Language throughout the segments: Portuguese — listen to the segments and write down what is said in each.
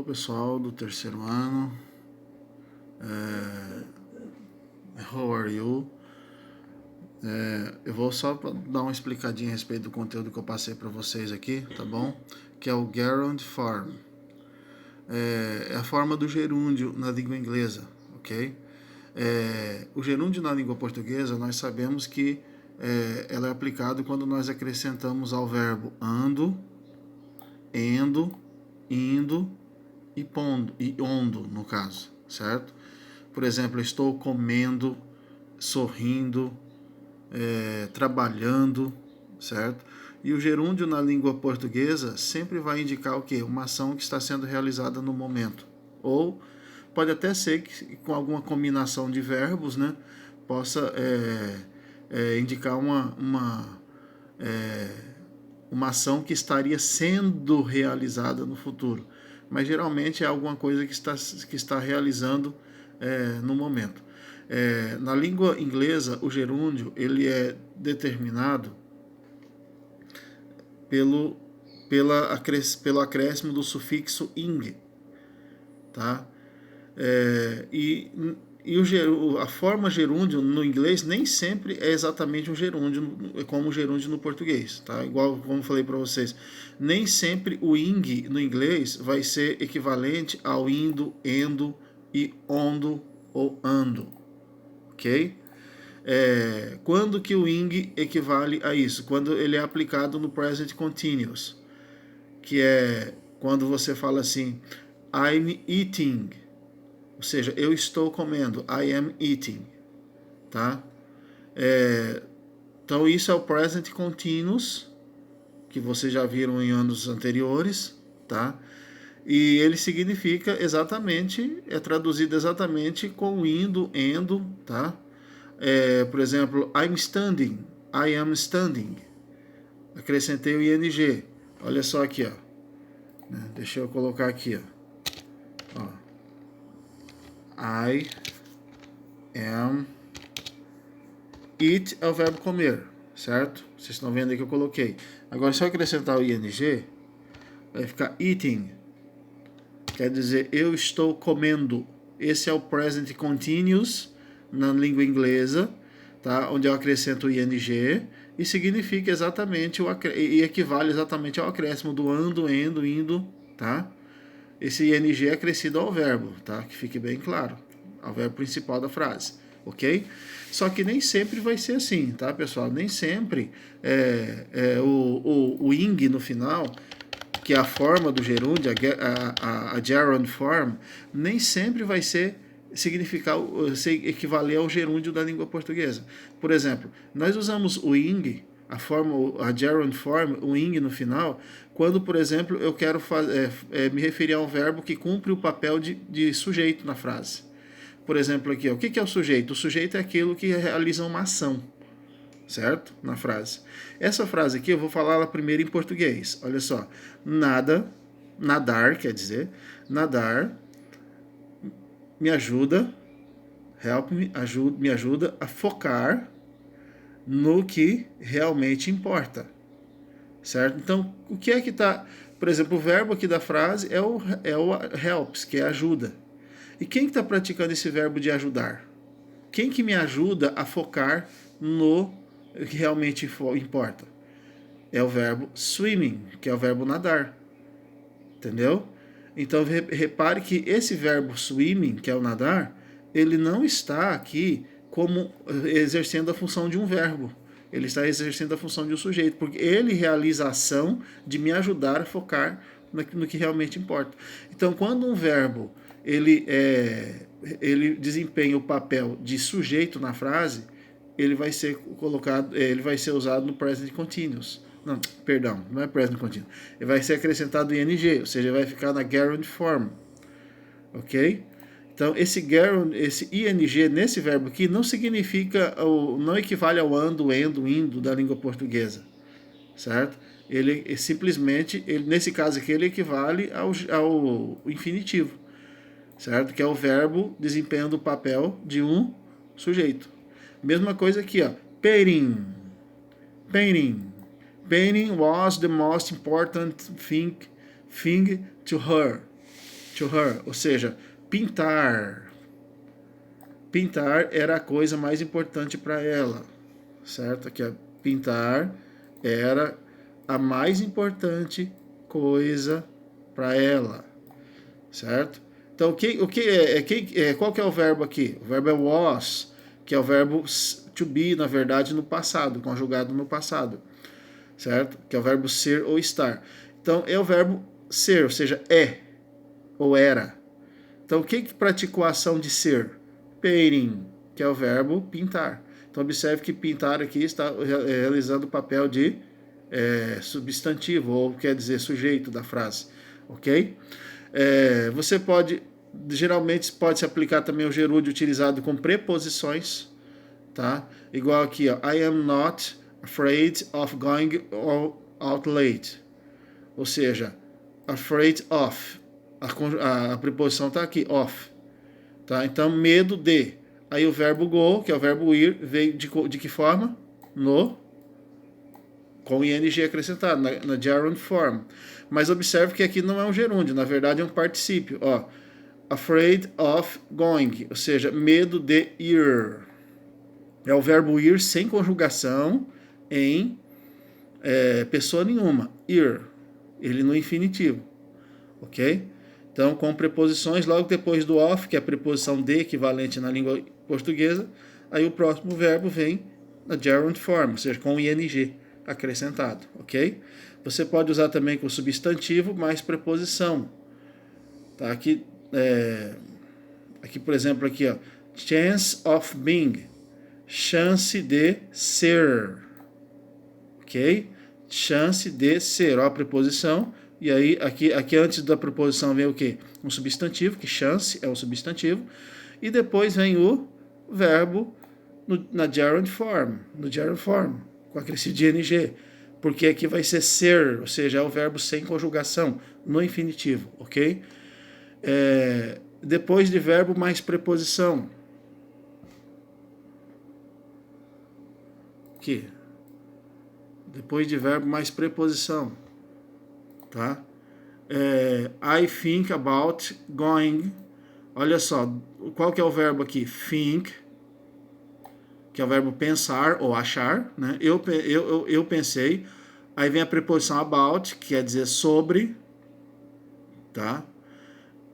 Hello pessoal do terceiro ano, how are you? Eu vou só dar uma explicadinha a respeito do conteúdo que eu passei para vocês aqui, tá bom? Que é o gerund form, é a forma do gerúndio na língua inglesa, ok? O gerúndio na língua portuguesa nós sabemos que ela é aplicado quando nós acrescentamos ao verbo ando, endo, indo e pondo, e ondo, no caso, certo? Por exemplo, estou comendo, sorrindo, trabalhando, certo? E o gerúndio na língua portuguesa sempre vai indicar o quê? Uma ação que está sendo realizada no momento. Ou pode até ser que com alguma combinação de verbos, né, possa indicar uma ação que estaria sendo realizada no futuro. Mas geralmente é alguma coisa que está realizando no momento. Na língua inglesa, o gerúndio ele é determinado pelo acréscimo do sufixo ing, tá? A forma gerúndio no inglês nem sempre é exatamente um gerúndio como o gerúndio no português, tá? Igual como eu falei para vocês, nem sempre o ing no inglês vai ser equivalente ao indo, endo e ondo ou ando, ok? Quando que o ing equivale a isso? Quando ele é aplicado no present continuous, que é quando você fala assim, I'm eating, ou seja, eu estou comendo, I am eating, tá? Então isso é o present continuous, que vocês já viram em anos anteriores, tá? E ele significa exatamente, é traduzido exatamente com indo, endo, tá? Por exemplo, I'm standing, I am standing. Acrescentei o ing. Olha só aqui, ó. Deixa eu colocar aqui, ó. I am. Eat é o verbo comer, certo? Vocês estão vendo aí que eu coloquei. Agora, se eu acrescentar o ing, vai ficar eating. Quer dizer, eu estou comendo. Esse é o present continuous na língua inglesa, tá? Onde eu acrescento o ing e significa exatamente e equivale exatamente ao acréscimo do ando, endo, indo, tá? Esse ing é acrescido ao verbo, tá? Que fique bem claro, ao verbo principal da frase, ok? Só que nem sempre vai ser assim, tá, pessoal? Nem sempre o ing no final, que é a forma do gerúndio, a gerund form, nem sempre vai equivaler ao gerúndio da língua portuguesa. Por exemplo, nós usamos o ing, a gerund form, o ing no final, quando, por exemplo, eu quero me referir a um verbo que cumpre o papel de sujeito na frase. Por exemplo, aqui, ó, o que é o sujeito? O sujeito é aquilo que realiza uma ação, certo? Na frase. Essa frase aqui eu vou falar ela primeiro em português. Olha só. Nadar, quer dizer, nadar me ajuda, me ajuda a focar no que realmente importa, certo? Então, o que é que está... Por exemplo, o verbo aqui da frase é o helps, que é ajuda. E quem está praticando esse verbo de ajudar? Quem que me ajuda a focar no que realmente importa? É o verbo swimming, que é o verbo nadar. Entendeu? Então repare que esse verbo swimming, que é o nadar, ele não está aqui como exercendo a função de um verbo. Ele está exercendo a função de um sujeito, porque ele realiza a ação de me ajudar a focar no que realmente importa. Então, quando um verbo ele desempenha o papel de sujeito na frase, ele vai ser usado no present continuous. Não, perdão, não é present continuous. Ele vai ser acrescentado em ing, ou seja, vai ficar na gerund form. Ok? Então, esse ing nesse verbo aqui não significa, não equivale ao ando, endo, indo da língua portuguesa, certo? Ele simplesmente, nesse caso aqui, ele equivale ao infinitivo, certo? Que é o verbo desempenhando o papel de um sujeito. Mesma coisa aqui, ó. Painting. Painting was the most important thing to to her, ou seja, pintar. Pintar era a coisa mais importante para ela, certo? Aqui, ó, pintar era a mais importante coisa para ela, certo? Então, qual que é o verbo aqui? O verbo é was, que é o verbo to be, na verdade, no passado, conjugado no passado, certo? Que é o verbo ser ou estar. Então, é o verbo ser, ou seja, é ou era. Então, quem que praticou a ação de ser? Painting, que é o verbo pintar. Então, observe que pintar aqui está realizando o papel de substantivo, ou quer dizer sujeito da frase, ok? Você pode, geralmente pode se aplicar também o gerúndio utilizado com preposições, tá? Igual aqui, ó, I am not afraid of going out late. Ou seja, afraid of. A preposição está aqui, of. Tá? Então, medo de. Aí o verbo go, que é o verbo ir, veio de que forma? Com ing acrescentado, na gerund form. Mas observe que aqui não é um gerúndio, na verdade é um particípio. Ó, afraid of going, ou seja, medo de ir. É o verbo ir sem conjugação em pessoa nenhuma. Ir. Ele no infinitivo. Ok? Então, com preposições, logo depois do of, que é a preposição de equivalente na língua portuguesa, aí o próximo verbo vem na gerund form, ou seja, com ing acrescentado, ok? Você pode usar também com substantivo mais preposição. Tá? Aqui, por exemplo, aqui, ó, chance of being, chance de ser, ok? Chance de ser, ó, a preposição. E aí, aqui antes da preposição vem o quê? Um substantivo, que chance é o substantivo. E depois vem o verbo na gerund form, no gerund form, com acrescido de ing. Porque aqui vai ser ser, ou seja, é o verbo sem conjugação, no infinitivo, ok? Depois de verbo mais preposição. Aqui. Depois de verbo mais preposição. Tá? I think about going. Olha só, qual que é o verbo aqui? Think, que é o verbo pensar ou achar, né? Eu pensei. Aí vem a preposição about, que quer dizer sobre, tá?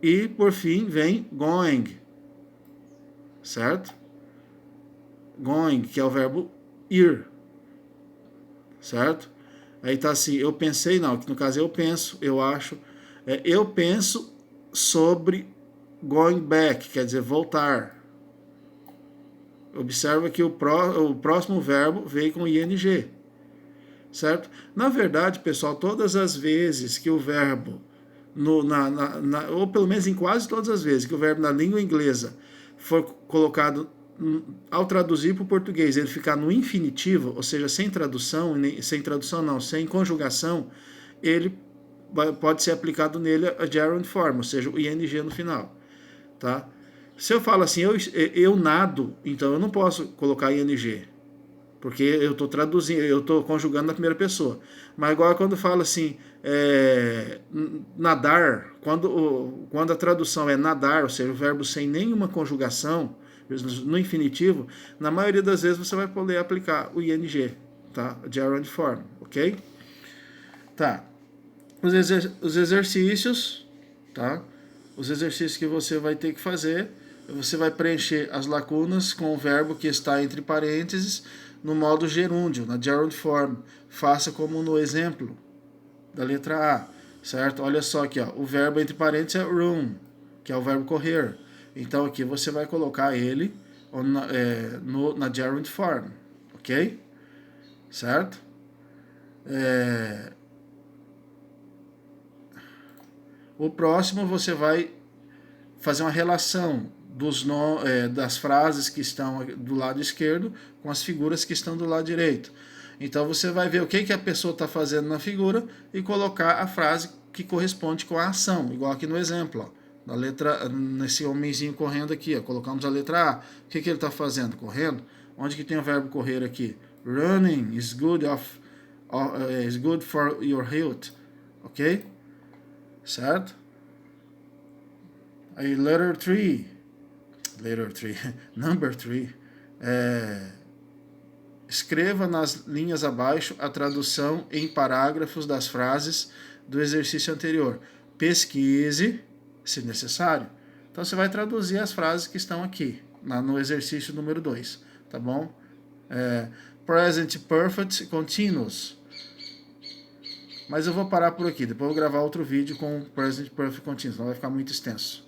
E por fim vem going, certo? Going, que é o verbo ir, certo? Aí tá assim, eu pensei, não, que no caso eu penso, eu acho, eu penso sobre going back, quer dizer voltar. Observa que o próximo verbo veio com ing, certo? Na verdade, pessoal, todas as vezes que o verbo, ou pelo menos em quase todas as vezes que o verbo na língua inglesa for colocado, ao traduzir para o português, ele ficar no infinitivo, ou seja, sem conjugação, ele pode ser aplicado nele a gerund form, ou seja, o ing no final, tá? Se eu falo assim, eu nado, então eu não posso colocar ing, porque eu estou traduzindo, eu estou conjugando na primeira pessoa. Mas agora quando fala assim, nadar, quando a tradução é nadar, ou seja, o verbo sem nenhuma conjugação, no infinitivo, na maioria das vezes você vai poder aplicar o ing, tá? Gerund form, ok? Tá. Os exercícios, tá? Os exercícios que você vai ter que fazer, você vai preencher as lacunas com o verbo que está entre parênteses no modo gerúndio, na gerund form. Faça como no exemplo da letra A, certo? Olha só aqui, ó, o verbo entre parênteses é run, que é o verbo correr. Então aqui você vai colocar ele na gerund form, ok? Certo? O próximo você vai fazer uma relação das frases que estão do lado esquerdo com as figuras que estão do lado direito. Então você vai ver o que a pessoa está fazendo na figura e colocar a frase que corresponde com a ação, igual aqui no exemplo, ó. Nesse homenzinho correndo aqui, ó, colocamos a letra A. O que ele está fazendo? Correndo? Onde que tem o verbo correr aqui? Running is good for your health. Ok? Certo? Aí, letter 3. Number 3. Escreva nas linhas abaixo a tradução em parágrafos das frases do exercício anterior. Pesquise, se necessário. Então você vai traduzir as frases que estão aqui, no exercício número 2, tá bom? Present Perfect Continuous. Mas eu vou parar por aqui, depois eu vou gravar outro vídeo com Present Perfect Continuous, não vai ficar muito extenso.